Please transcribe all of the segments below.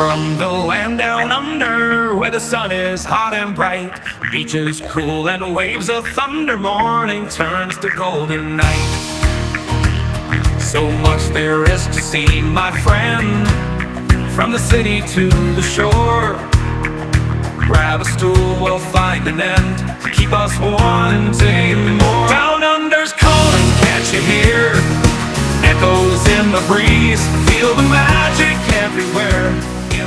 from the land down under, where the sun is hot and bright, beaches cool and waves of thunder. Morning turns to golden night. So much there is to see, my friend, from the city to the shore. Grab a stool, we'll find an end to keep us wanting more. Down under's calling, can't you hear? Echoes in the breeze, feel the magic everywhere.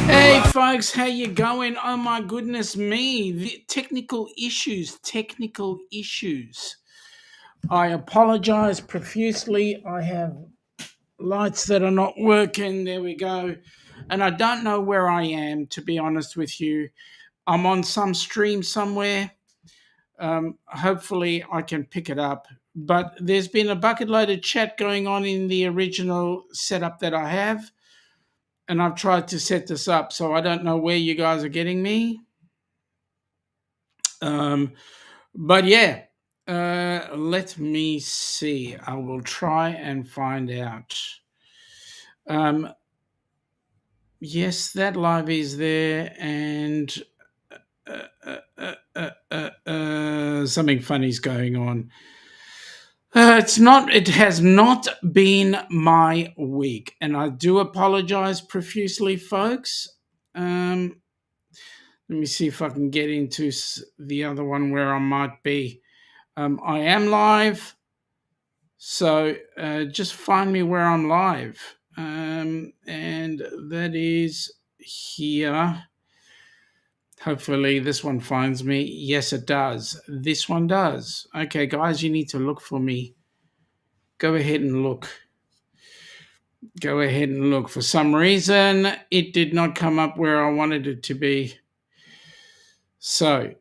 Hey folks, how you going? Oh my goodness me, the technical issues. I apologize profusely. I have lights that are not working. There we go. And I don't know where I am, to be honest with you. I'm on some stream somewhere. Hopefully I can pick it up. But there's been a bucket load of chat going on in the original setup that I have. And I've tried to set this up, so I don't know where you guys are getting me. But yeah, let me see. I will try and find out. Yes, that live is there, and something funny's going on. It has not been my week, and I do apologize profusely, folks. Let me see if I can get into the other one where I might be. I am live, so just find me where I'm live. And that is here. Hopefully this one finds me. Yes, it does. This one does. Okay, guys, you need to look for me. Go ahead and look. For some reason, it did not come up where I wanted it to be. So,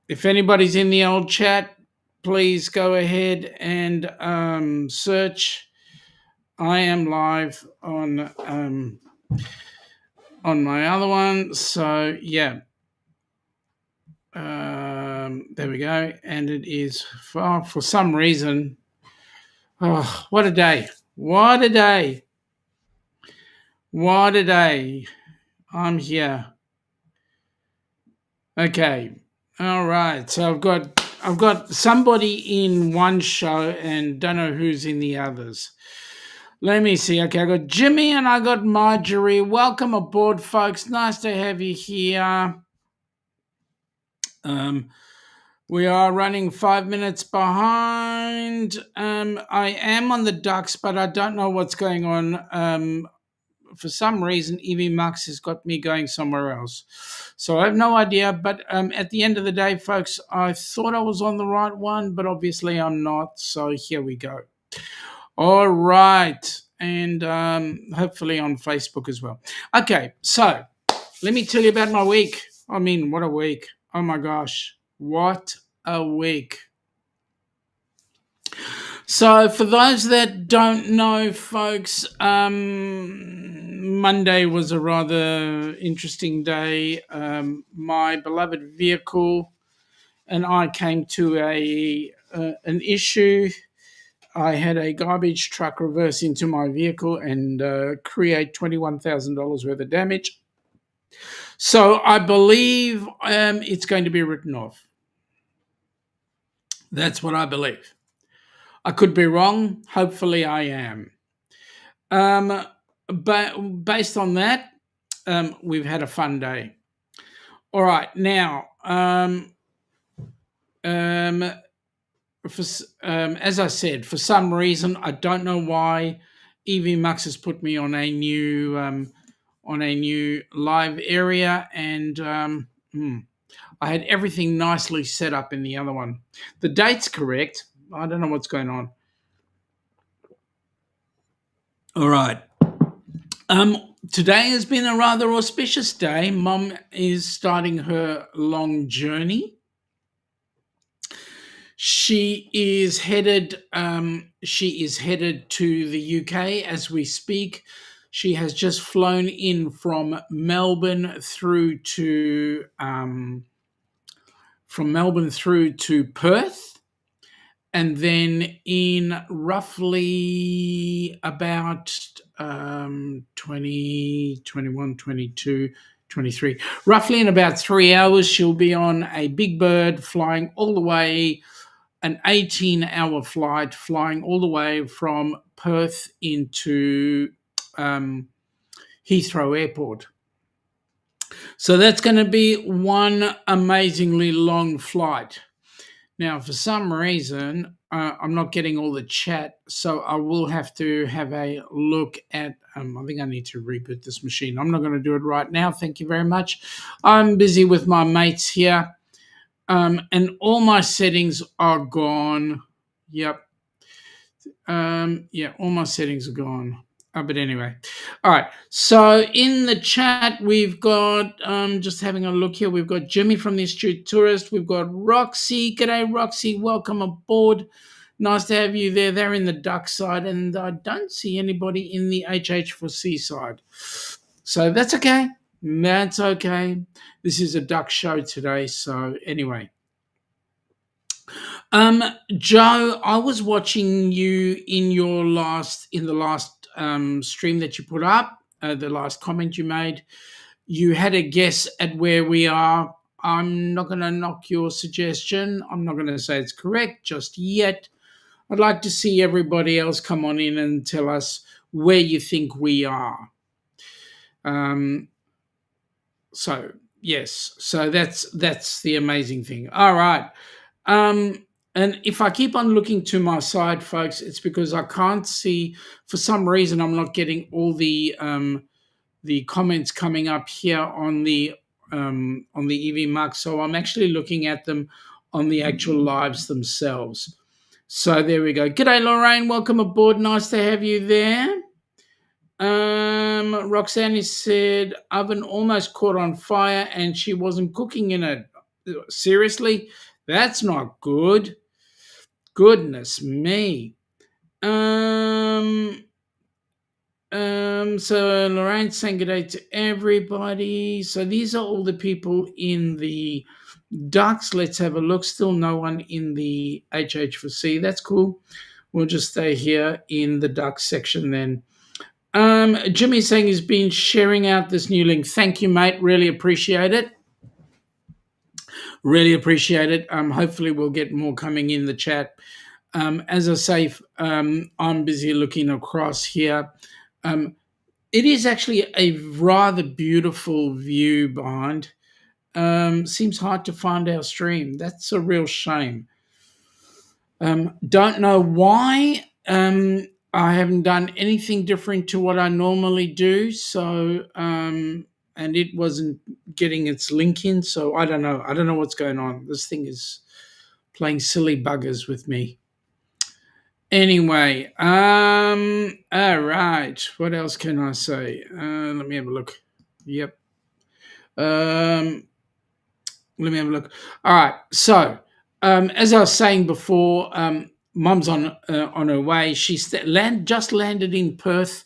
if anybody's in the old chat, please go ahead and search. I am live on my other one. So, yeah. There we go. And it is for some reason. Oh, what a day. I'm here. Okay. All right. So I've got somebody in one show and don't know who's in the others. Let me see. Okay, I got Jimmy and I got Marjorie. Welcome aboard, folks. Nice to have you here. We are running 5 minutes behind. I am on the Ducks, but I don't know what's going on. For some reason, Evie Mux has got me going somewhere else. So I have no idea. But at the end of the day, folks, I thought I was on the right one, but obviously I'm not. So here we go. All right. And hopefully on Facebook as well. Okay. So let me tell you about my week. I mean, what a week. Oh, my gosh. What a week. So for those that don't know, folks, Monday was a rather interesting day. My beloved vehicle and I came to an issue. I had a garbage truck reverse into my vehicle and create $21,000 worth of damage. So I believe it's going to be written off. That's what I believe. I could be wrong. Hopefully I am. But based on that, we've had a fun day. All right. Now, as I said, for some reason, I don't know why, Evie Mux has put me on a new live area, and I had everything nicely set up in the other one. The date's correct. I don't know what's going on. All right. Today has been a rather auspicious day. Mum is starting her long journey. She is headed to the UK as we speak. She has just flown in from Melbourne through to Perth, and then in roughly about 20, 21, 22, 23, roughly in about 3 hours, she'll be on a big bird flying all the way, an 18-hour flight flying all the way from Perth into um, Heathrow Airport. So that's going to be one amazingly long flight. Now, for some reason, I'm not getting all the chat, so I will have to have a look at. I think I need to reboot this machine. I'm not going to do it right now. Thank you very much. I'm busy with my mates here, and all my settings are gone. Yep. Yeah, all my settings are gone. But anyway, all right. So in the chat, we've got just having a look here. We've got Jimmy from the Astute Tourist. We've got Roxy. G'day, Roxy. Welcome aboard. Nice to have you there. They're in the duck side, and I don't see anybody in the HH4C side. So that's okay. That's okay. This is a duck show today. So anyway. Joe, I was watching you in the last stream that you put up, the last comment you made. You had a guess at where we are. I'm not going to knock your suggestion. I'm not going to say it's correct just yet. I'd like to see everybody else come on in and tell us where you think we are. So yes, so that's the amazing thing. All right. And if I keep on looking to my side, folks, it's because I can't see, for some reason, I'm not getting all the comments coming up here on the EV Mark. So I'm actually looking at them on the actual lives themselves. So there we go. G'day, Lorraine. Welcome aboard. Nice to have you there. Roxanne said oven almost caught on fire and she wasn't cooking in it. Seriously? That's not good. Goodness me. So Lorraine's saying good day to everybody. So these are all the people in the ducks. Let's have a look. Still no one in the HH4C. That's cool. We'll just stay here in the ducks section then. Jimmy's saying he's been sharing out this new link. Thank you, mate. Really appreciate it. Really appreciate it. Hopefully we'll get more coming in the chat. As I say, I'm busy looking across here. It is actually a rather beautiful view behind. Seems hard to find our stream. That's a real shame. Don't know why. I haven't done anything different to what I normally do. So, and it wasn't getting its link in. So I don't know. I don't know what's going on. This thing is playing silly buggers with me. Anyway, all right. What else can I say? Let me have a look. Yep. Let me have a look. All right. So, as I was saying before, Mum's on her way. She's just landed in Perth.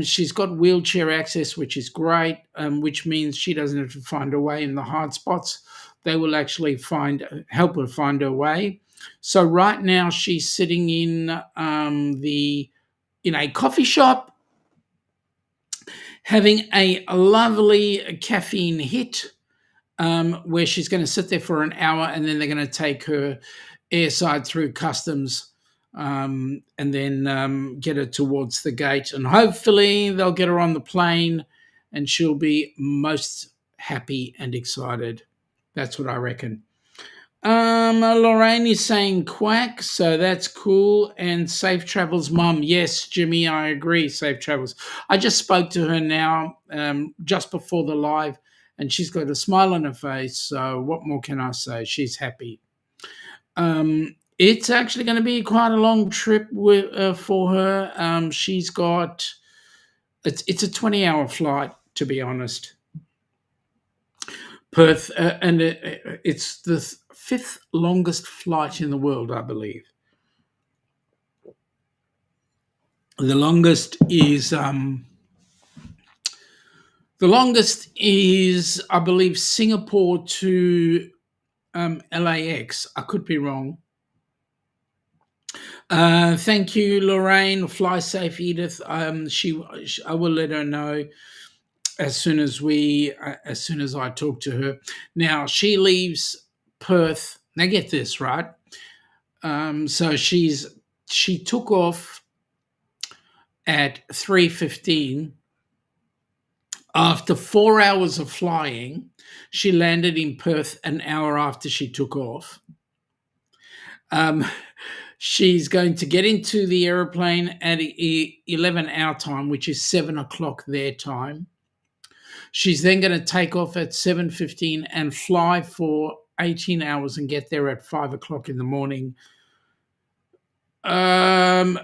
She's got wheelchair access, which is great, which means she doesn't have to find her way in the hard spots. They will actually help her find her way. So right now she's sitting in a coffee shop, having a lovely caffeine hit, where she's going to sit there for an hour, and then they're going to take her airside through customs, and then get her towards the gate, and hopefully they'll get her on the plane, and she'll be most happy and excited. That's what I reckon. Lorraine is saying quack, so that's cool. And safe travels, Mum. Yes, Jimmy, I agree. Safe travels. I just spoke to her now, just before the live, and she's got a smile on her face. So what more can I say? She's happy. It's actually going to be quite a long trip for her. She's got it's a 20-hour flight, to be honest. Perth, and it's the fifth longest flight in the world, I believe. The longest is, I believe, Singapore to LAX. I could be wrong. Thank you, Lorraine. Fly safe, Edith. I will let her know as soon as I talk to her. Now she leaves Perth. Now get this right. So she took off at 3:15. After 4 hours of flying, she landed in Perth an hour after she took off. Um, she's going to get into the aeroplane at 11 our time, which is 7 o'clock their time. She's then going to take off at 7:15 and fly for 18 hours and get there at 5 o'clock in the morning. Um,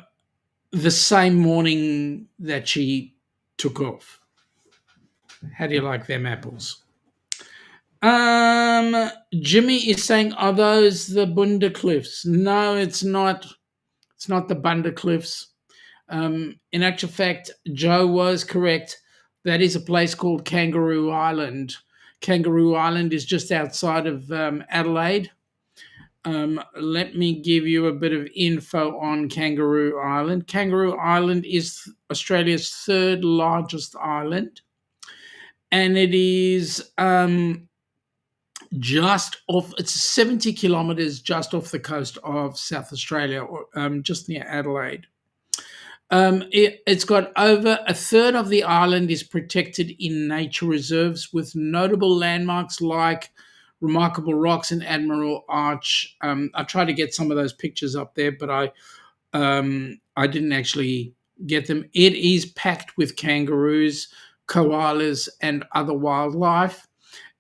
the same morning that she took off. How do you like them apples? Jimmy is saying, are those the Bunda Cliffs? No, it's not. It's not the Bunda Cliffs. In actual fact, Joe was correct. That is a place called Kangaroo Island. Kangaroo Island is just outside of Adelaide. Let me give you a bit of info on Kangaroo Island. Kangaroo Island is Australia's third largest island, and it is just off. It's 70 kilometres just off the coast of South Australia, or just near Adelaide. It's got over a third of the island is protected in nature reserves with notable landmarks like Remarkable Rocks and Admiral Arch. I tried to get some of those pictures up there, but I didn't actually get them. It is packed with kangaroos, koalas, and other wildlife.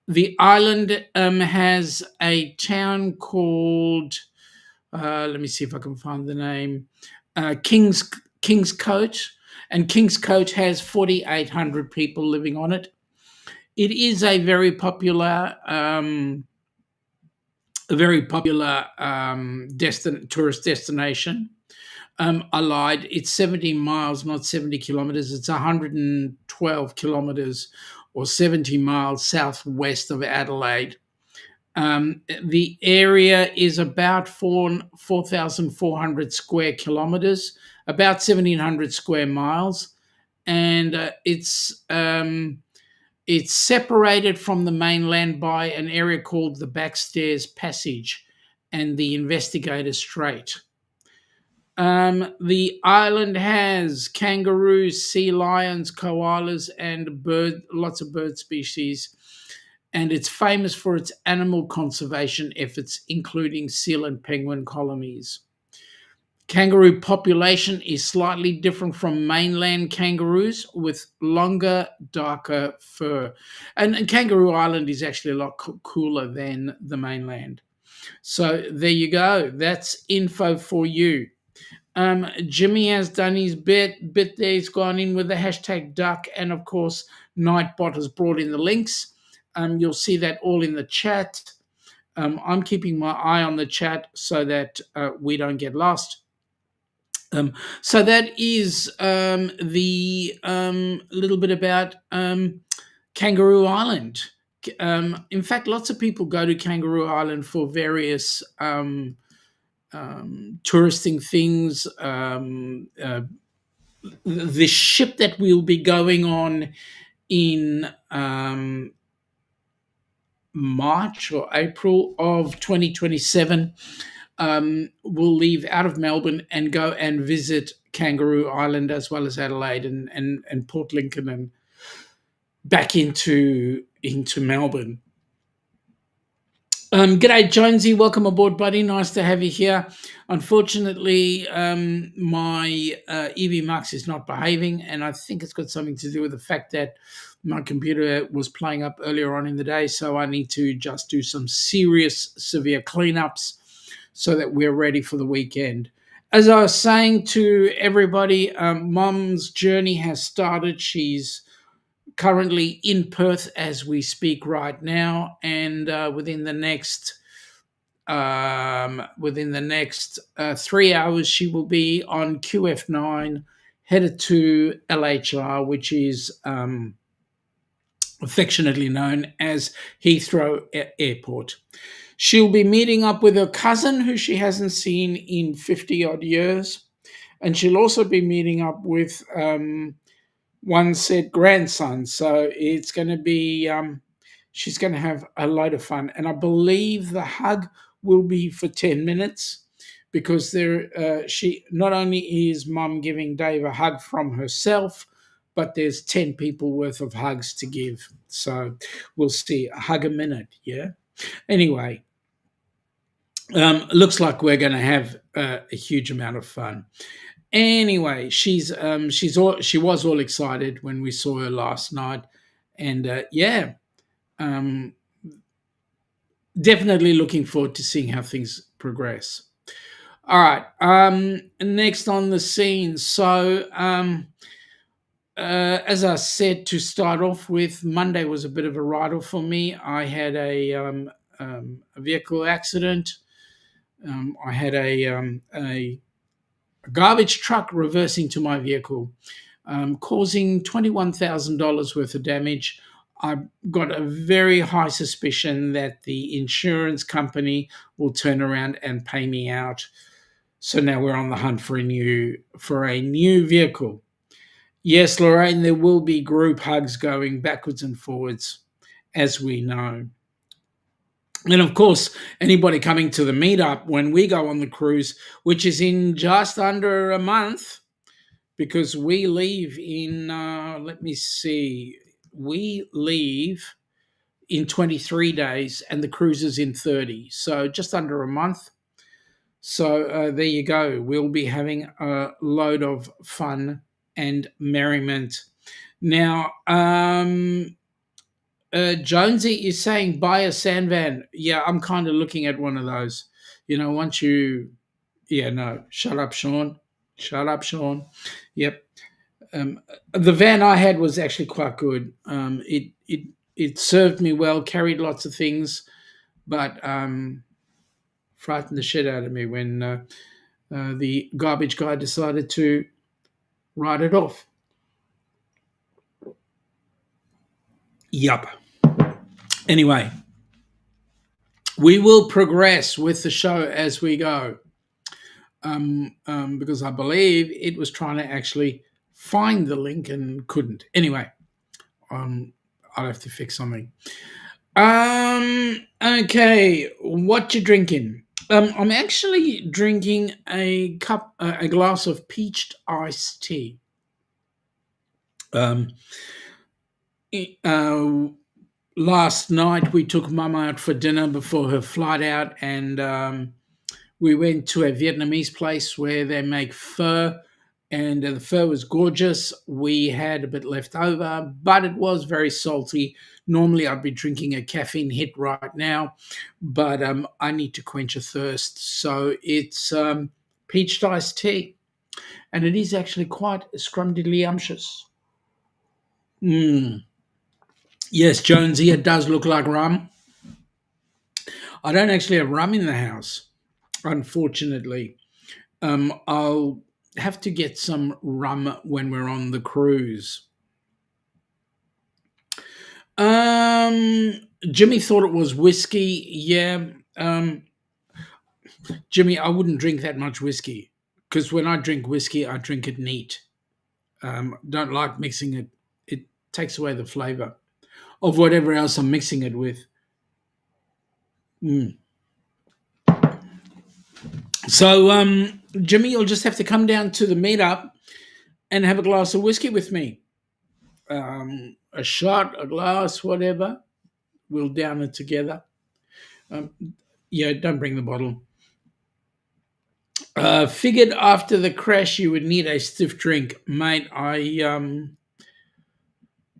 The island has a town called, let me see if I can find the name, Kingscote, and Kingscote has 4,800 people living on it. It is a very popular, tourist destination. I lied. It's 70 miles, not 70 kilometers. It's 112 kilometers or 70 miles southwest of Adelaide. The area is about 4,400 square kilometers, about 1,700 square miles, and it's separated from the mainland by an area called the Backstairs Passage and the Investigator Strait. The island has kangaroos, sea lions, koalas, and lots of bird species, and it's famous for its animal conservation efforts, including seal and penguin colonies. Kangaroo population is slightly different from mainland kangaroos with longer, darker fur. And Kangaroo Island is actually a lot cooler than the mainland. So there you go. That's info for you. Jimmy has done his bit there. He's gone in with the hashtag duck, and of course, Nightbot has brought in the links. You'll see that all in the chat. I'm keeping my eye on the chat so that we don't get lost. So that is the little bit about Kangaroo Island. In fact, lots of people go to Kangaroo Island for various touristing things. The ship that we'll be going on in March or April of 2027 will leave out of Melbourne and go and visit Kangaroo Island as well as Adelaide and Port Lincoln and back into Melbourne. G'day, Jonesy. Welcome aboard, buddy. Nice to have you here. Unfortunately, my EV Max is not behaving, and I think it's got something to do with the fact that my computer was playing up earlier on in the day, so I need to just do some serious, severe cleanups so that we're ready for the weekend. As I was saying to everybody, Mum's journey has started. She's currently in Perth as we speak right now, and within the next 3 hours, she will be on QF9, headed to LHR, which is affectionately known as Heathrow Airport. She'll be meeting up with her cousin, who she hasn't seen in 50 odd years. And she'll also be meeting up with one said grandson. So it's going to be, she's going to have a load of fun. And I believe the hug will be for 10 minutes because she not only is mum giving Dave a hug from herself, but there's 10 people worth of hugs to give. So we'll see. A hug a minute. Yeah. Anyway, looks like we're going to have a huge amount of fun. Anyway, she was all excited when we saw her last night, and yeah, um, definitely looking forward to seeing how things progress. All right, next on the scene. So, as I said to start off with, Monday was a bit of a write-off for me. I had a vehicle accident. I had a garbage truck reversing to my vehicle, causing $21,000 worth of damage. I've got a very high suspicion that the insurance company will turn around and pay me out. So now we're on the hunt for a new vehicle. Yes, Lorraine, there will be group hugs going backwards and forwards, as we know. And of course, anybody coming to the meetup when we go on the cruise, which is in just under a month, because we leave in, let me see, we leave in 23 days and the cruise is in 30. So just under a month. So there you go. We'll be having a load of fun and merriment. Now, Jonesy is saying buy a sand van. Yeah, I'm kind of looking at one of those. Once you, yeah, no, shut up, Sean. Shut up, Sean. Yep. The van I had was actually quite good. It served me well, carried lots of things, but frightened the shit out of me when the garbage guy decided to write it off. Yup. Anyway, we will progress with the show as we go, because I believe it was trying to actually find the link and couldn't. Anyway, I'll have to fix something. Okay, what you drinking? I'm actually drinking a glass of peached iced tea. Um, uh, Last night we took Mum out for dinner before her flight out, and we went to a Vietnamese place where they make pho, and the pho was gorgeous. We had a bit left over, but it was very salty. Normally, I'd be drinking a caffeine hit right now, but I need to quench a thirst. So it's peach iced tea, and it is actually quite scrumdiddlyumptious. Mm. Yes, Jonesy, it does look like rum. I don't actually have rum in the house, unfortunately. I'll have to get some rum when we're on the cruise. Jimmy thought it was whiskey. Yeah. Jimmy, I wouldn't drink that much whiskey because when I drink whiskey, I drink it neat. Don't like mixing it. It takes away the flavor of whatever else I'm mixing it with. Mm. So, Jimmy, you'll just have to come down to the meetup and have a glass of whiskey with me. A shot, a glass, whatever. We'll down it together. Yeah, don't bring the bottle. Figured after the crash you would need a stiff drink, mate. I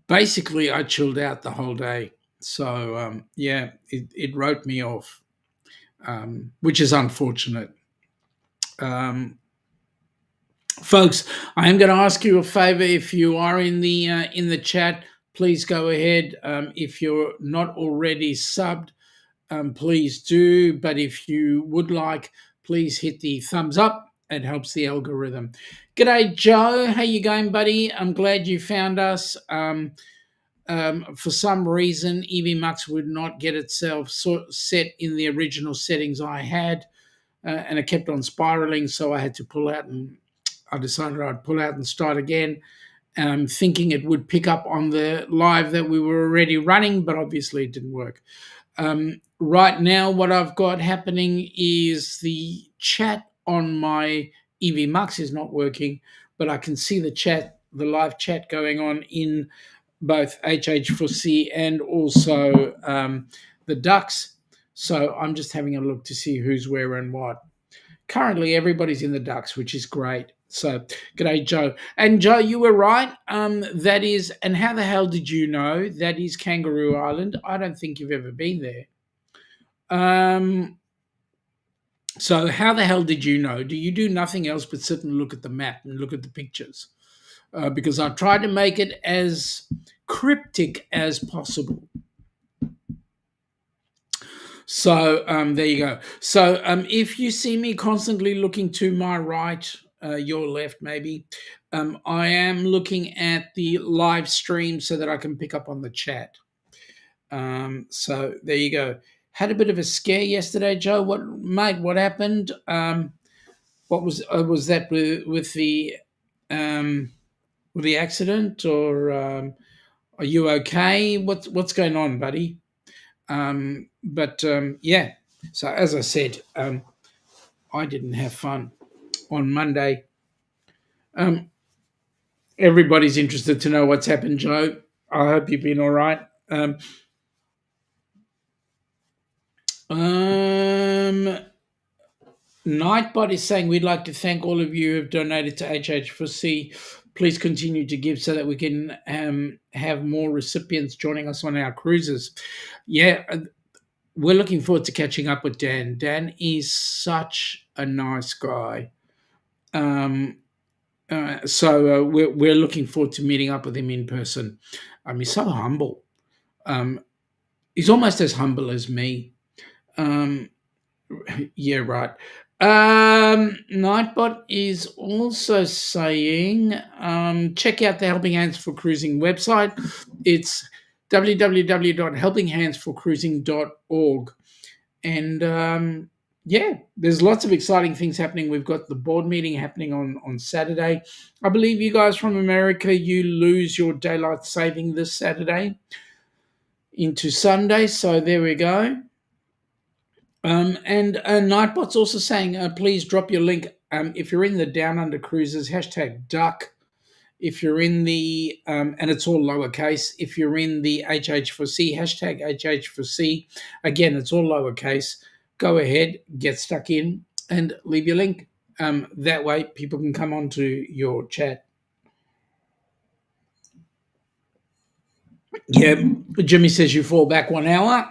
chilled out the whole day, so yeah, it wrote me off, which is unfortunate. Folks, I am going to ask you a favor. If you are in the chat, please go ahead. If you're not already subbed, please do. But if you would like, please hit the thumbs up. It helps the algorithm. G'day, Joe. How you going, buddy? I'm glad you found us. For some reason, EVMux would not get itself set in the original settings I had, and it kept on spiraling. So I had to pull out, and I decided I'd pull out and start again, thinking it would pick up on the live that we were already running, but obviously it didn't work. Right now, what I've got happening is the chat on my EVMux is not working, but I can see the live chat going on in both HH4C and also the ducks. So I'm just having a look to see who's where and what. Currently, everybody's in the ducks, which is great. So, g'day, Joe. And Joe, you were right. That is, and how the hell did you know that is Kangaroo Island? I don't think you've ever been there. So, how the hell did you know? Do you do nothing else but sit and look at the map and look at the pictures? Because I've tried to make it as cryptic as possible. So there you go. So if you see me constantly looking to my right, your left maybe, I am looking at the live stream so that I can pick up on the chat. So there you go. Had a bit of a scare yesterday, Joe. What happened? What was that with the accident, or are you okay? What's going on, buddy? Yeah. So as I said, I didn't have fun on Monday. Everybody's interested to know what's happened, Joe. I hope you've been all right. Nightbot is saying we'd like to thank all of you who have donated to HH4C. Please continue to give so that we can have more recipients joining us on our cruises. Yeah, we're looking forward to catching up with Dan. Dan is such a nice guy. So we're looking forward to meeting up with him in person. He's so humble. He's almost as humble as me. Yeah, right. Nightbot is also saying check out the Helping Hands for Cruising website. It's www.helpinghandsforcruising.org. And yeah, there's lots of exciting things happening. We've got the board meeting happening on Saturday. I believe you guys from America, you lose your daylight saving this Saturday into Sunday. So there we go. And Nightbot's also saying, please drop your link. If you're in the Down Under Cruises, #duck. If you're in the, and it's all lowercase, if you're in the HH4C, #HH4C, again, it's all lowercase. Go ahead, get stuck in, and leave your link. That way people can come onto your chat. Yeah, Jimmy says you fall back 1 hour.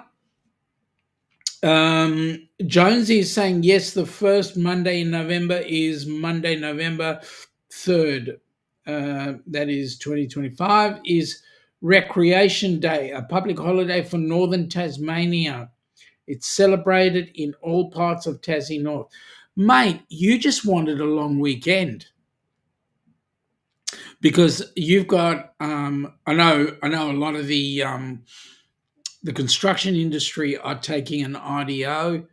Jonesy is saying, yes, the first Monday in November is Monday, November 3rd. That is 2025, is Recreation Day, a public holiday for Northern Tasmania. It's celebrated in all parts of Tassie North. Mate, you just wanted a long weekend. Because you've got, I know a lot of the construction industry are taking an RDO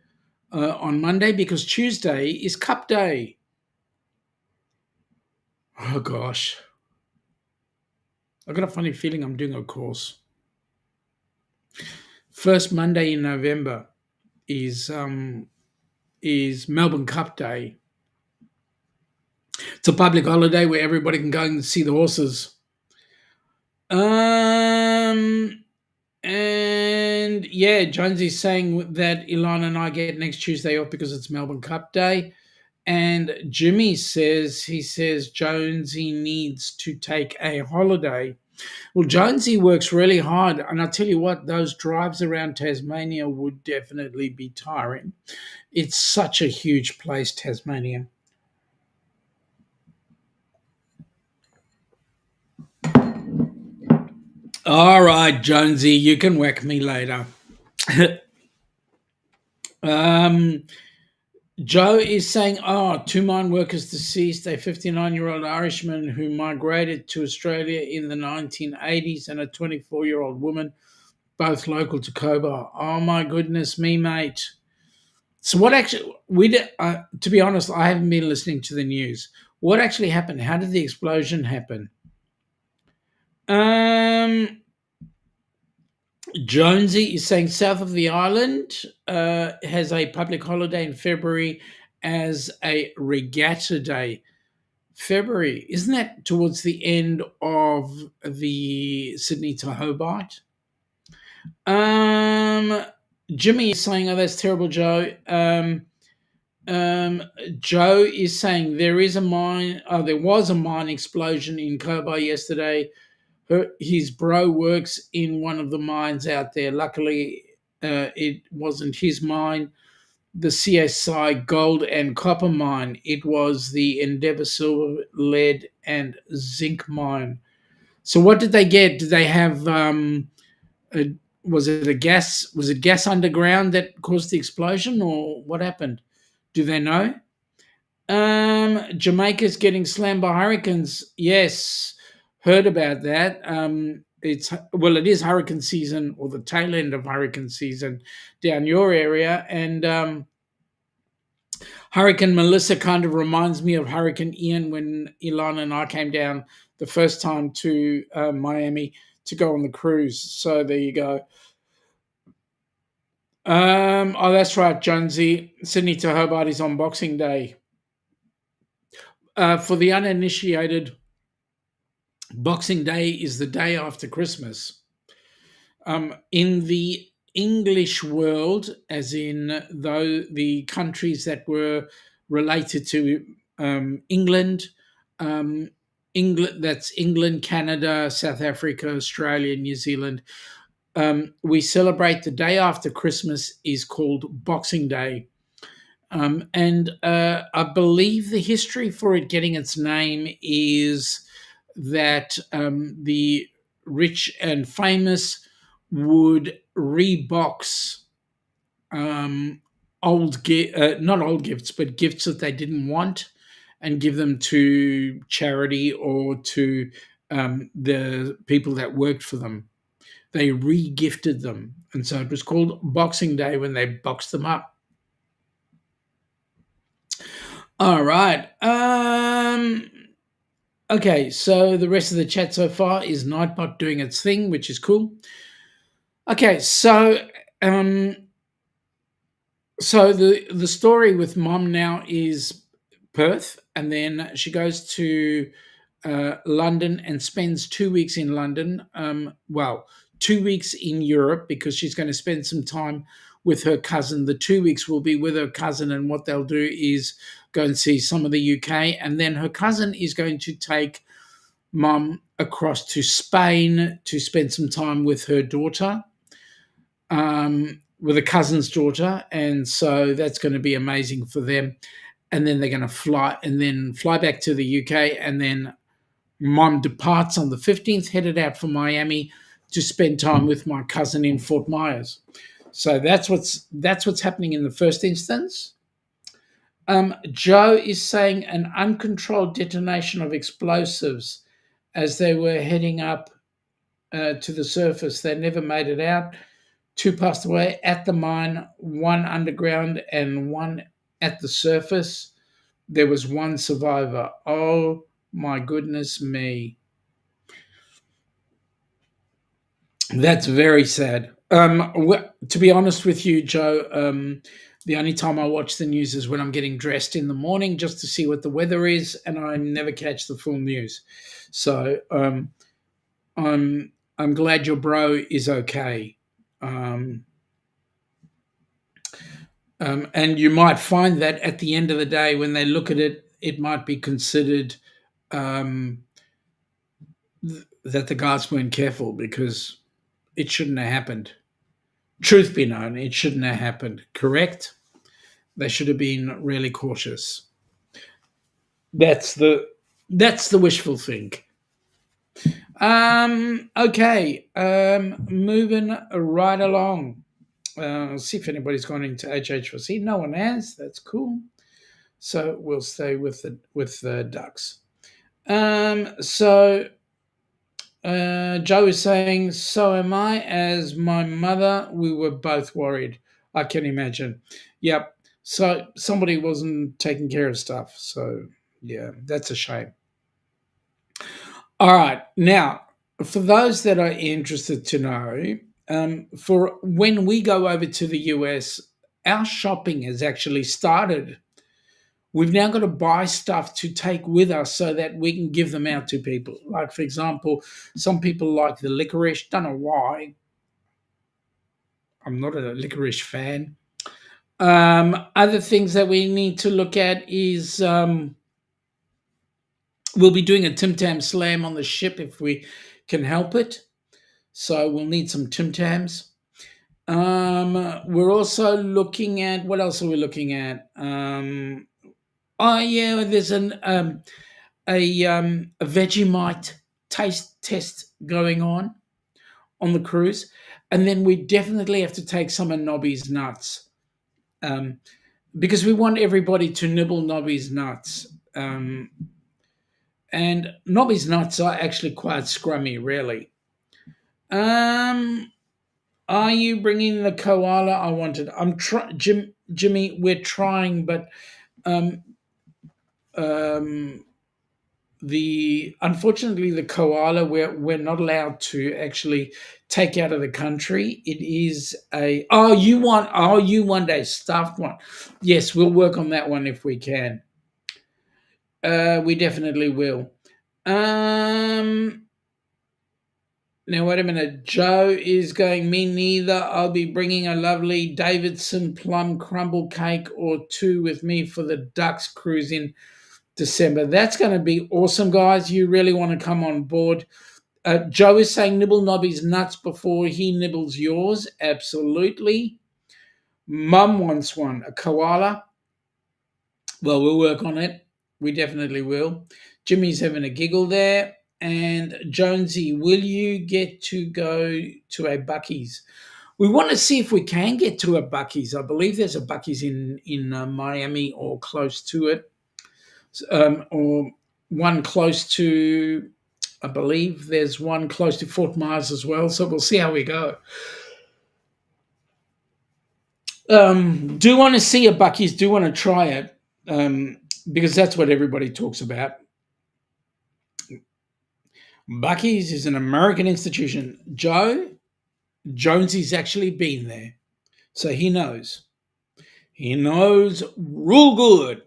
on Monday because Tuesday is Cup Day. Oh, gosh. I've got a funny feeling I'm doing a course. First Monday in November is Melbourne Cup Day. It's a public holiday where everybody can go and see the horses. And yeah, Jonesy's saying that Ilana and I get next Tuesday off because it's Melbourne Cup Day. And Jimmy says, Jonesy needs to take a holiday. Well, Jonesy works really hard. And I'll tell you what, those drives around Tasmania would definitely be tiring. It's such a huge place, Tasmania. All right, Jonesy, you can whack me later. Joe is saying, two mine workers deceased, a 59-year-old Irishman who migrated to Australia in the 1980s and a 24-year-old woman, both local to Cobar. Oh my goodness me, mate. So what actually, to be honest, I haven't been listening to the news. What actually happened? How did the explosion happen? Um, Jonesy is saying south of the island has a public holiday in February as a regatta day. February, isn't that towards the end of the Sydney to Hobart? Um, Jimmy is saying, "Oh, that's terrible, Joe." Um, Joe is saying there is a mine. Oh, there was a mine explosion in Cobar yesterday. His bro works in one of the mines out there. Luckily, it wasn't his mine. The CSI gold and copper mine. It was the Endeavour silver, lead, and zinc mine. So, what did they get? Did they have? A, was it a gas? Was it gas underground that caused the explosion, or what happened? Do they know? Jamaica's getting slammed by hurricanes. Yes, heard about that. It is hurricane season or the tail end of hurricane season down your area, and Hurricane Melissa kind of reminds me of Hurricane Ian when Ilan and I came down the first time to Miami to go on the cruise. So there you go. That's right, Jonesy. Sydney to Hobart is on Boxing Day. For the uninitiated, Boxing Day is the day after Christmas. In the English world, as in the countries that were related to England, that's England, Canada, South Africa, Australia, New Zealand. We celebrate the day after Christmas is called Boxing Day. And I believe the history for it getting its name is that the rich and famous would rebox not old gifts, but gifts that they didn't want and give them to charity or to the people that worked for them. They re-gifted them. And so it was called Boxing Day when they boxed them up. All right. Okay, so the rest of the chat so far is Nightbot doing its thing, which is cool. Okay, so the story with Mom now is Perth, and then she goes to London and spends 2 weeks in London. 2 weeks in Europe because she's going to spend some time with her cousin. The 2 weeks will be with her cousin, and what they'll do is go and see some of the UK, and then her cousin is going to take Mum across to Spain to spend some time with her daughter, with a cousin's daughter, and so that's going to be amazing for them. And then they're going to fly back to the UK, and then Mum departs on the 15th, headed out for Miami to spend time with my cousin in Fort Myers. So that's what's happening in the first instance. Joe is saying an uncontrolled detonation of explosives as they were heading up to the surface. They never made it out. 2 passed away at the mine, 1 underground and 1 at the surface. There was 1 survivor. Oh my goodness me. That's very sad. To be honest with you, Joe, the only time I watch the news is when I'm getting dressed in the morning just to see what the weather is, and I never catch the full news. So I'm glad your bro is okay. And you might find that at the end of the day, when they look at it, it might be considered that the guards weren't careful because it shouldn't have happened. Truth be known, it shouldn't have happened. Correct? They should have been really cautious. That's the wishful think. Okay. Moving right along. See if anybody's gone into HH4C. No one has. That's cool. So we'll stay with the ducks. So Joe is saying, so am I. As my mother, we were both worried. I can imagine. Yep. So somebody wasn't taking care of stuff. So yeah, that's a shame. All right. Now, for those that are interested to know, for when we go over to the US, our shopping has actually started. We've now got to buy stuff to take with us so that we can give them out to people. Like, for example, some people like the licorice. Don't know why. I'm not a licorice fan. Other things that we need to look at is we'll be doing a Tim Tam Slam on the ship if we can help it. So we'll need some Tim Tams. We're also looking at what else are we looking at? Oh yeah, there's a Vegemite taste test going on the cruise, and then we definitely have to take some of Nobby's nuts, because we want everybody to nibble Nobby's nuts. And Nobby's nuts are actually quite scrummy, really. Um, are you bringing the koala? I wanted. Jimmy. We're trying, but um, um, the unfortunately the koala we're not allowed to actually take out of the country. It is a you want a stuffed one. Yes, we'll work on that one if we can. We definitely will. um Now wait a minute. Joe is going, me neither. I'll be bringing a lovely Davidson plum crumble cake or two with me for the ducks cruise in December. That's going to be awesome, guys. You really want to come on board. Joe is saying nibble Nobby's nuts before he nibbles yours. Absolutely. Mum wants one, a koala. Well, we'll work on it. We definitely will. Jimmy's having a giggle there. And Jonesy, will you get to go to a Bucky's? We want to see if we can get to a Bucky's. I believe there's a Bucky's in Miami or close to it. Or one close to, I believe there's one close to Fort Myers as well. So we'll see how we go. Do want to see a Bucky's, do want to try it, because that's what everybody talks about. Bucky's is an American institution. Jonesy's actually been there, so he knows. He knows real good.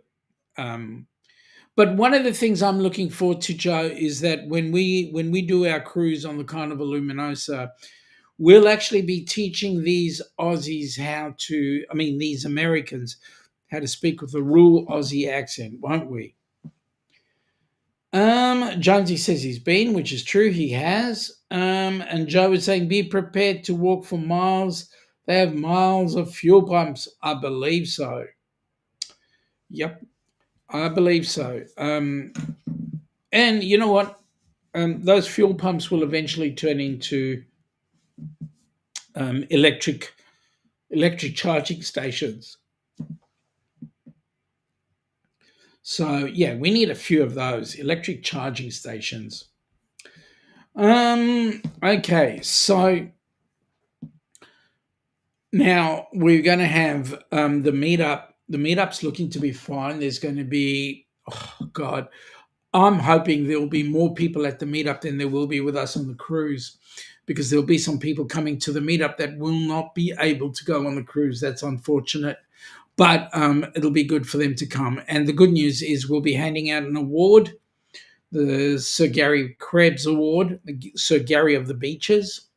But one of the things I'm looking forward to, Joe, is that when we do our cruise on the Carnival Luminosa, we'll actually be teaching these Aussies these Americans, how to speak with a real Aussie accent, won't we? Jonesy says he's been, which is true, he has. And Joe is saying, be prepared to walk for miles. They have miles of fuel pumps. I believe so. Yep, I believe so. And you know what? Those fuel pumps will eventually turn into electric charging stations. So yeah, we need a few of those electric charging stations. Okay, so now we're going to have the meetup. The meetup's looking to be fine. There's going to be, oh God, I'm hoping there will be more people at the meetup than there will be with us on the cruise, because there'll be some people coming to the meetup that will not be able to go on the cruise. That's unfortunate, but it'll be good for them to come. And the good news is we'll be handing out an award, the Sir Gary Krebs Award, the Sir Gary of the Beaches,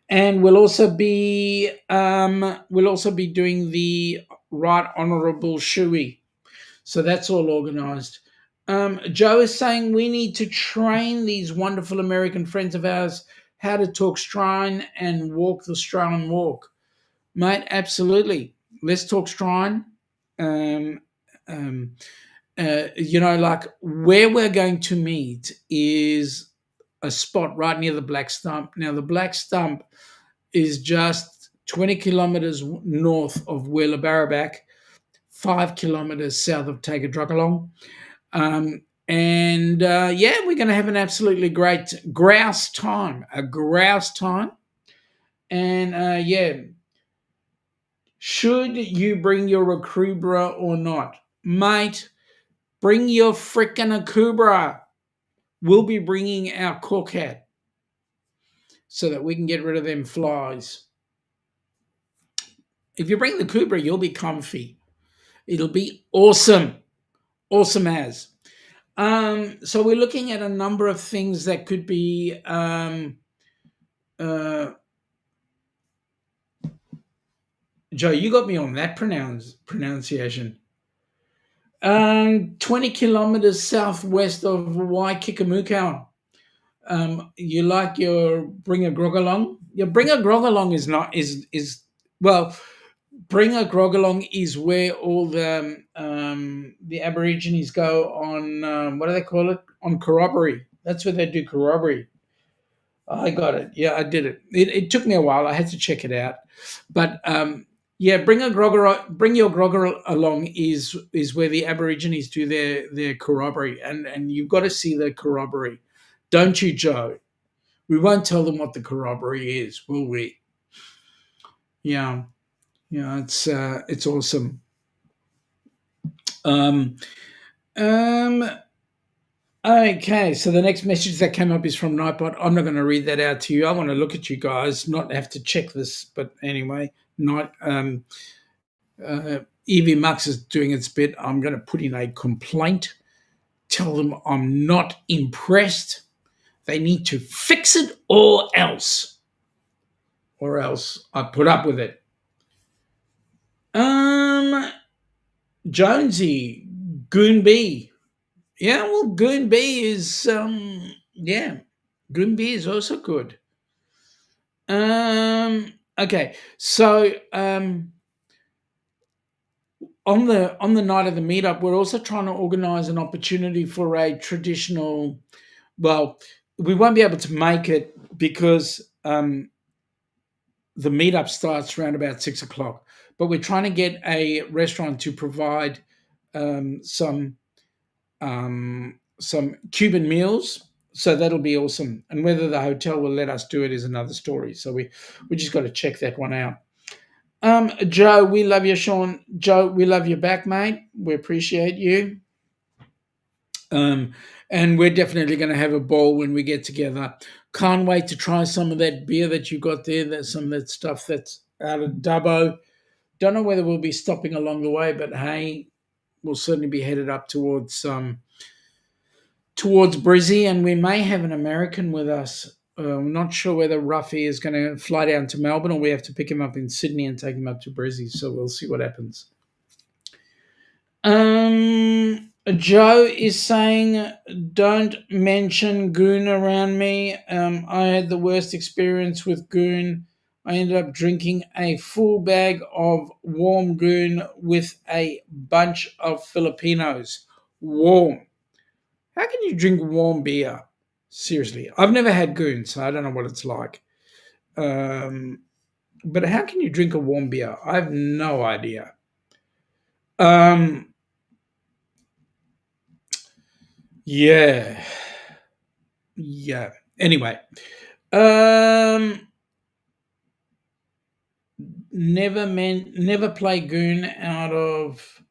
and we'll also be doing the Right Honourable Shui. So that's all organised. Joe is saying we need to train these wonderful American friends of ours how to talk Strine and walk the Australian walk. Mate, absolutely. Let's talk Strine. Like where we're going to meet is a spot right near the Black Stump. Now, the Black Stump is just 20 kilometres north of Wheeler 5 kilometres south of Tagadrogalong. And yeah, we're going to have an absolutely great grouse time, a grouse time. And yeah, should you bring your Akubra or not? Mate, bring your frickin' Akubra. We'll be bringing our cork hat so that we can get rid of them flies. If you bring the Akubra, you'll be comfy. It'll be awesome. Awesome as. So we're looking at a number of things that could be Joe, you got me on that pronunciation. 20 kilometers southwest of Waikikimukau. You like your bring a grog along? Your bring a grog along is not is well. Bring a grog along is where all the Aborigines go on what do they call it, on corroboree. That's where they do corroboree. I got it. Yeah, I did it. It took me a while. I had to check it out, but yeah, bring your grogger along is where the Aborigines do their corroboree, and you've got to see the corroboree, don't you, Joe? We won't tell them what the corroboree is, will we? Yeah, yeah, it's awesome. Um, um, okay, so the next message that came up is from Nightbot. I'm not going to read that out to you. I want to look at you guys, not have to check this. But anyway, Night Evie Mux is doing its bit. I'm going to put in a complaint. Tell them I'm not impressed. They need to fix it or else. Or else I put up with it. Jonesy, Goon B. Yeah, well, Goon B is yeah. Goon B is also good. Okay, so on the night of the meetup, we're also trying to organise an opportunity for a traditional. Well, we won't be able to make it because the meetup starts around about 6:00. But we're trying to get a restaurant to provide some Cuban meals. So that'll be awesome. And whether the hotel will let us do it is another story. So we just got to check that one out. Joe, we love you, Shaun. Joe, we love you back, mate. We appreciate you. And we're definitely going to have a ball when we get together. Can't wait to try some of that beer that you got there. That's some of that stuff that's out of Dubbo. Don't know whether we'll be stopping along the way, but hey, we'll certainly be headed up towards Brizzy, and we may have an American with us. I'm not sure whether Ruffy is going to fly down to Melbourne or we have to pick him up in Sydney and take him up to Brizzy. So we'll see what happens. Joe is saying, don't mention Goon around me. I had the worst experience with Goon. I ended up drinking a full bag of warm Goon with a bunch of Filipinos. Warm. How can you drink warm beer? Seriously. I've never had Goon, so I don't know what it's like. But how can you drink a warm beer? I have no idea. Yeah. Yeah. Anyway. Never play Goon out of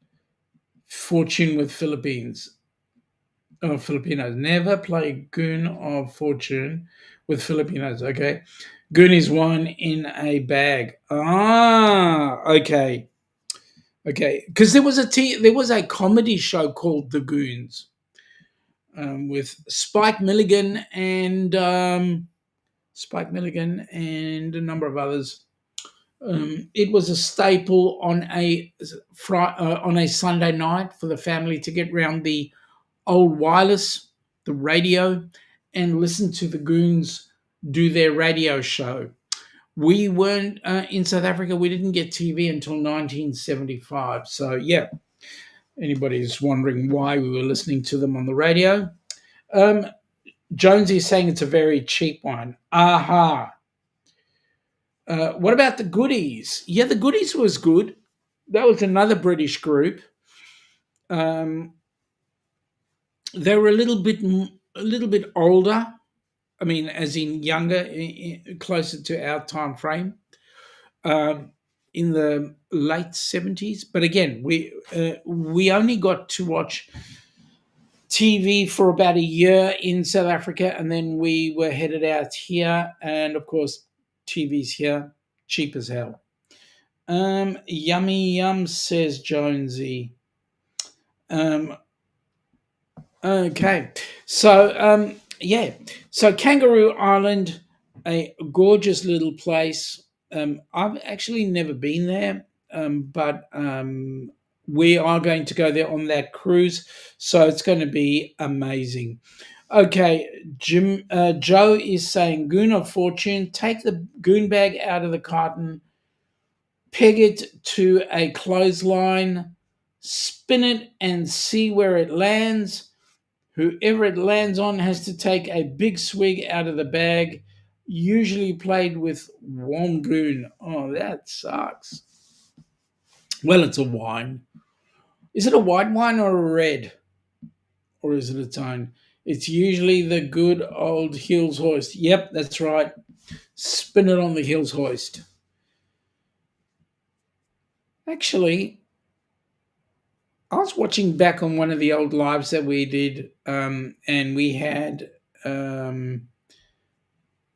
Fortune with Filipinos. Never play Goon of Fortune with Filipinos. Okay. Goon is one in a bag. Okay. Okay. Because there was a comedy show called The Goons. With Spike Milligan and a number of others. It was a staple on a Sunday night for the family to get round the old wireless, the radio, and listen to the Goons do their radio show. We weren't in South Africa. We didn't get TV until 1975. So yeah, anybody's wondering why we were listening to them on the radio. Jonesy is saying it's a very cheap one. Aha. What about the Goodies? Yeah, the Goodies was good. That was another British group. Um, they were a little bit older. I mean, as in younger, closer to our time frame. Um, in the late 70s. But again, we only got to watch TV for about a year in South Africa, and then we were headed out here. And of course, TV's here, cheap as hell. Yummy yum, says Jonesy. Um, okay, so yeah, so Kangaroo Island, a gorgeous little place. I've actually never been there, but we are going to go there on that cruise, so it's going to be amazing. Okay, Joe is saying Goon of Fortune. Take the goon bag out of the carton, peg it to a clothesline, spin it, and see where it lands. Whoever it lands on has to take a big swig out of the bag, usually played with warm goon. Oh, that sucks. Well, it's a wine. Is it a white wine or a red? Or is it a tone? It's usually the good old Hills Hoist. Yep, that's right. Spin it on the Hills Hoist. Actually, I was watching back on one of the old lives that we did, and we had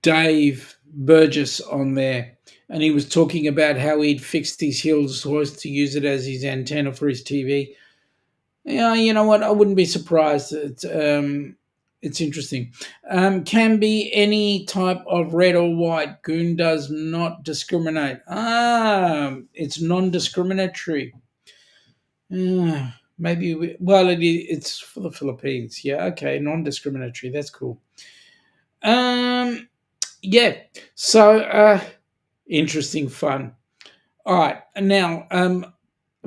Dave Burgess on there, and he was talking about how he'd fixed his Hills Hoist to use it as his antenna for his TV. Yeah, you know what? I wouldn't be surprised. It's interesting. Can be any type of red or white. Goon does not discriminate. It's non-discriminatory. Maybe it's for the Philippines. Yeah, okay, non-discriminatory. That's cool. Yeah. So, interesting, fun. All right, now,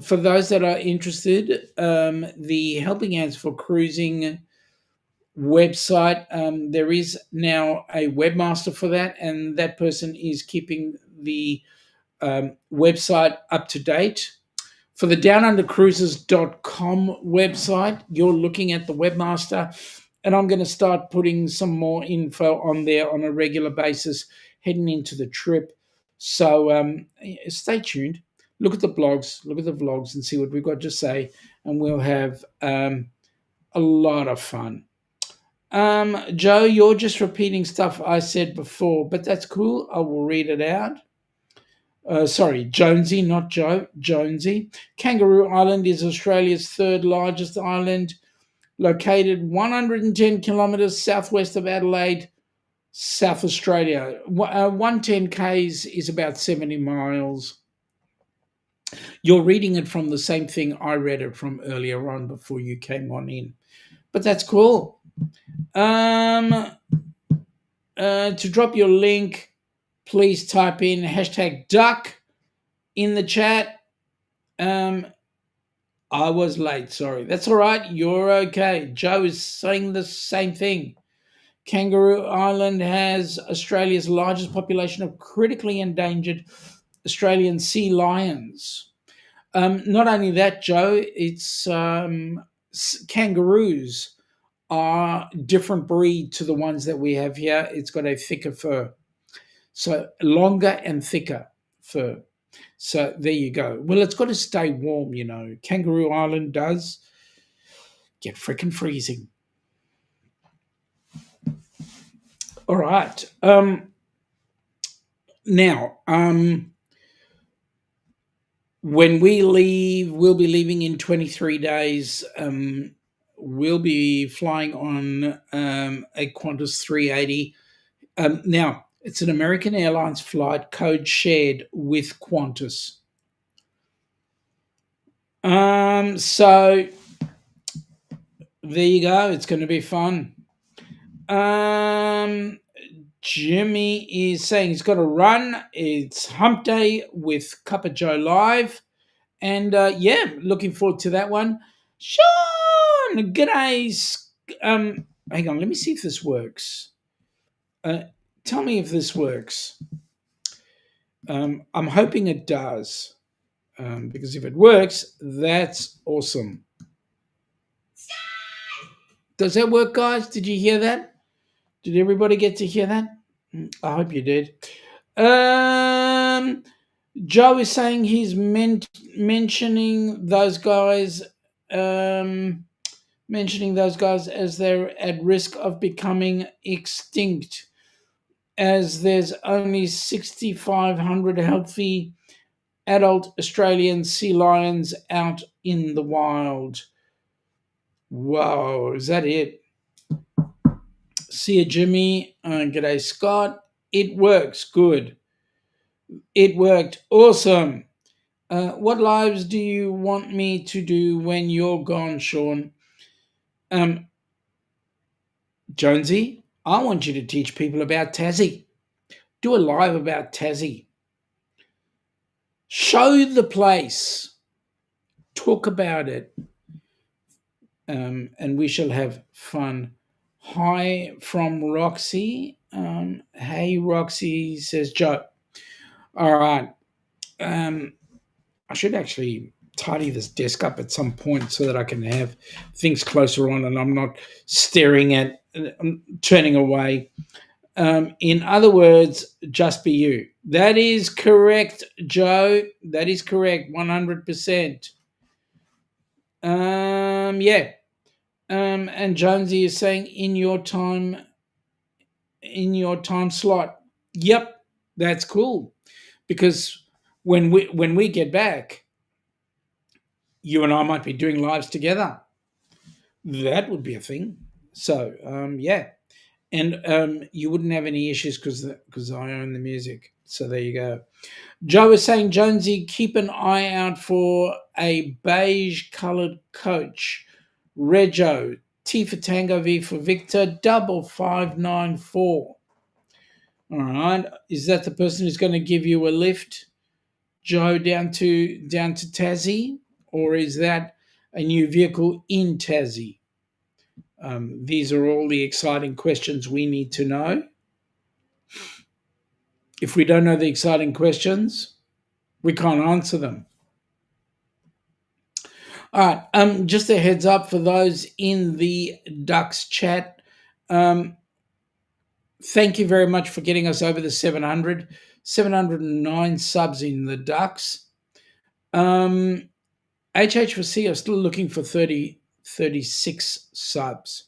for those that are interested, the Helping Hands for Cruising website, there is now a webmaster for that, and that person is keeping the website up to date. For the downunder.cruises.com website, you're looking at the webmaster, and I'm going to start putting some more info on there on a regular basis heading into the trip. So stay tuned. Look at the blogs, look at the vlogs, and see what we've got to say, and we'll have a lot of fun. Joe, you're just repeating stuff I said before, but that's cool. I will read it out. Sorry, Jonesy, not Joe, Jonesy. Kangaroo Island is Australia's third largest island, located 110 kilometres southwest of Adelaide, South Australia. 110 k's is about 70 miles. You're reading it from the same thing I read it from earlier on before you came on in. But that's cool. To drop your link, please type in hashtag duck in the chat. I was late, sorry. That's all right. You're okay. Joe is saying the same thing. Kangaroo Island has Australia's largest population of critically endangered Australian sea lions. Not only that, Joe, it's kangaroos are different breed to the ones that we have here. It's got a thicker fur. So longer and thicker fur. So there you go. Well, it's got to stay warm, you know. Kangaroo Island does get freaking freezing. All right. Now, when we leave, we'll be leaving in 23 days. We'll be flying on a Qantas 380. Now, it's an American Airlines flight, code shared with Qantas. So there you go. It's going to be fun. Jimmy is saying he's got to run. It's hump day with Cup of Joe Live. And yeah, looking forward to that one. Shaun, g'day. Hang on, let me see if this works. Tell me if this works. I'm hoping it does, because if it works, that's awesome. Does that work, guys? Did you hear that? Did everybody get to hear that? I hope you did. Um, Joe is saying he's mentioning those guys, um, mentioning those guys as they're at risk of becoming extinct, as there's only 6,500 healthy adult Australian sea lions out in the wild. Wow, is that it? See you, Jimmy. G'day, Scott. It works. Good. It worked. Awesome. What lives do you want me to do when you're gone, Shaun? Um, Jonesy, I want you to teach people about Tassie. Do a live about Tassie. Show the place. Talk about it. And we shall have fun. Hi from Roxy. Hey, Roxy, says Joe. All right. I should actually tidy this desk up at some point so that I can have things closer on and I'm not staring at, I'm turning away. In other words, just be you. That is correct, Joe. That is correct, 100%. Yeah. And Jonesy is saying in your time slot. Yep, that's cool. Because when we get back, you and I might be doing lives together. That would be a thing. So yeah, and you wouldn't have any issues because I own the music. So there you go. Joe is saying, Jonesy, keep an eye out for a beige coloured coach. Rego, T for Tango, V for Victor, 5594. All right, is that the person who's going to give you a lift, Joe, down to Tassie, or is that a new vehicle in Tassie? These are all the exciting questions we need to know. If we don't know the exciting questions, we can't answer them. All right. Just a heads up for those in the Ducks chat. Thank you very much for getting us over the 709 subs in the Ducks. HH4C are still looking for 36 subs.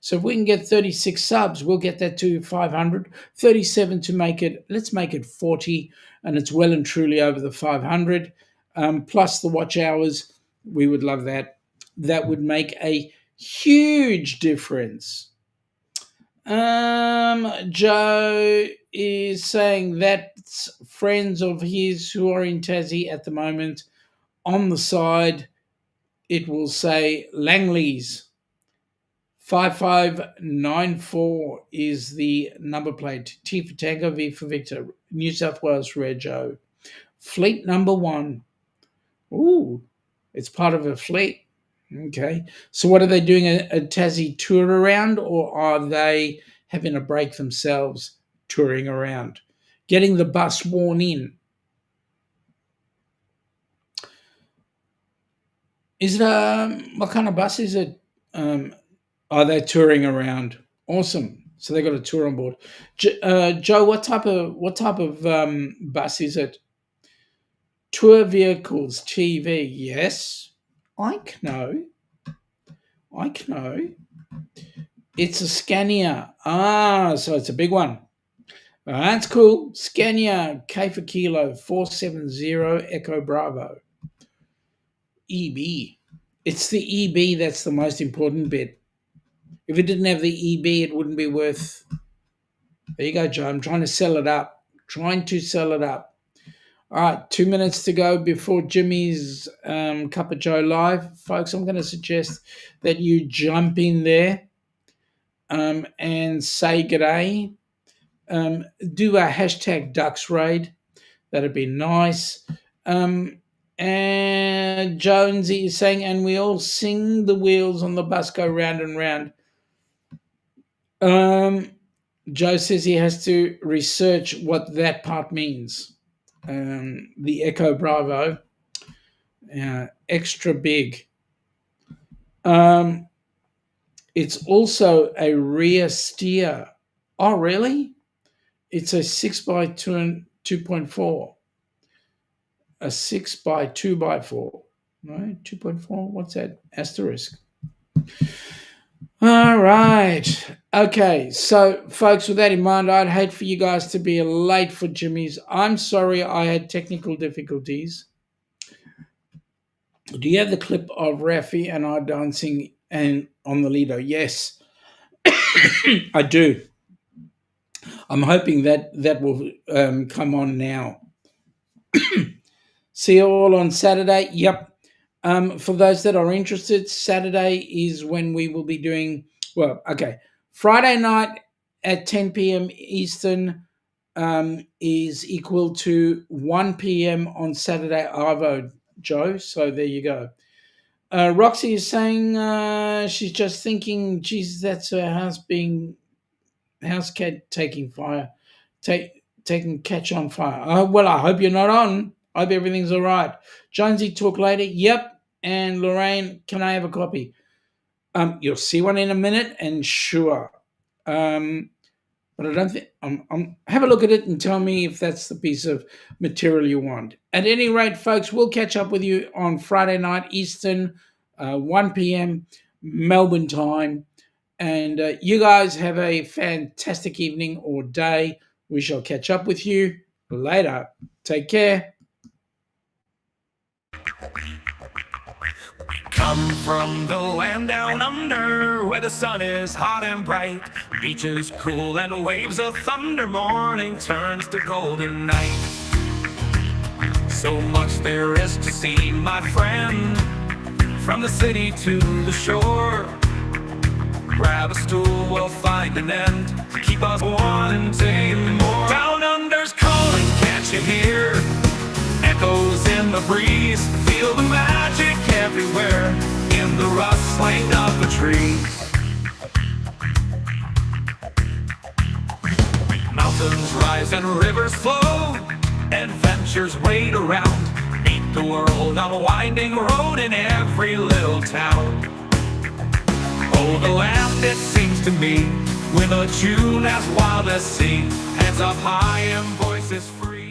So if we can get 36 subs, we'll get that to 500. 37 to make it, let's make it 40, and it's well and truly over the 500. Plus the watch hours, we would love that. That would make a huge difference. Joe is saying that's friends of his who are in Tassie at the moment. On the side, it will say Langley's. 5594 is the number plate. T for Tango, V for Victor. New South Wales Rego. Fleet number 1. Ooh, it's part of a fleet. Okay. So what are they doing, a Tassie tour around, or are they having a break themselves touring around? Getting the bus worn in. Is it, what kind of bus is it? Are they touring around? Awesome. So they got a tour on board. Joe, what type of bus is it? Tour vehicles, TV. Yes, I know. It's a Scania. So it's a big one. That's cool. Scania K for Kilo 470 Echo Bravo. EB. It's the EB that's the most important bit. If it didn't have the EB, it wouldn't be worth. There you go, Joe. I'm trying to sell it up. All right, 2 minutes to go before Jimmy's Cup of Joe live. Folks, I'm going to suggest that you jump in there and say g'day. Do a hashtag Ducks Raid. That'd be nice. And Jonesy is saying, and we all sing the wheels on the bus go round and round. Joe says he has to research what that part means. the Echo Bravo, extra big. It's also a rear steer. Oh, really? It's a 6 by 2 and 2.4. A 6 by 2 by 4. Right? 2.4. What's that? Asterisk. All right. Okay. So, folks, with that in mind, I'd hate for you guys to be late for Jimmy's. I'm sorry I had technical difficulties. Do you have the clip of Rafi and I dancing and on the Lido? Yes, I do. I'm hoping that will come on now. See you all on Saturday. Yep. For those that are interested, Saturday is when we will be doing, Friday night at 10 p.m. Eastern is equal to 1 p.m. on Saturday Arvo, Joe. So there you go. Roxy is saying she's just thinking, Jesus, that's her house cat taking fire, taking catch on fire. Oh, well, I hope you're not on. I hope everything's all right. Jonesy, talk later. Yep. And Lorraine, can I have a copy? You'll see one in a minute, and sure. But I don't think have a look at it and tell me if that's the piece of material you want. At any rate, folks, we'll catch up with you on Friday night Eastern, 1 p.m. Melbourne time. And you guys have a fantastic evening or day. We shall catch up with you later. Take care. Come from the land down under, where the sun is hot and bright, beaches cool and waves of thunder, morning turns to golden night. So much there is to see, my friend, from the city to the shore. Grab a stool, we'll find an end to keep us wanting to hear more. Down under's calling, can't you hear? Echoes in the breeze, feel the magic everywhere in the rustling of the trees. Mountains rise and rivers flow, adventures wait around. Meet the world on a winding road in every little town. Oh, the land, it seems to me, with a tune as wild as sea, hands up high and voices free.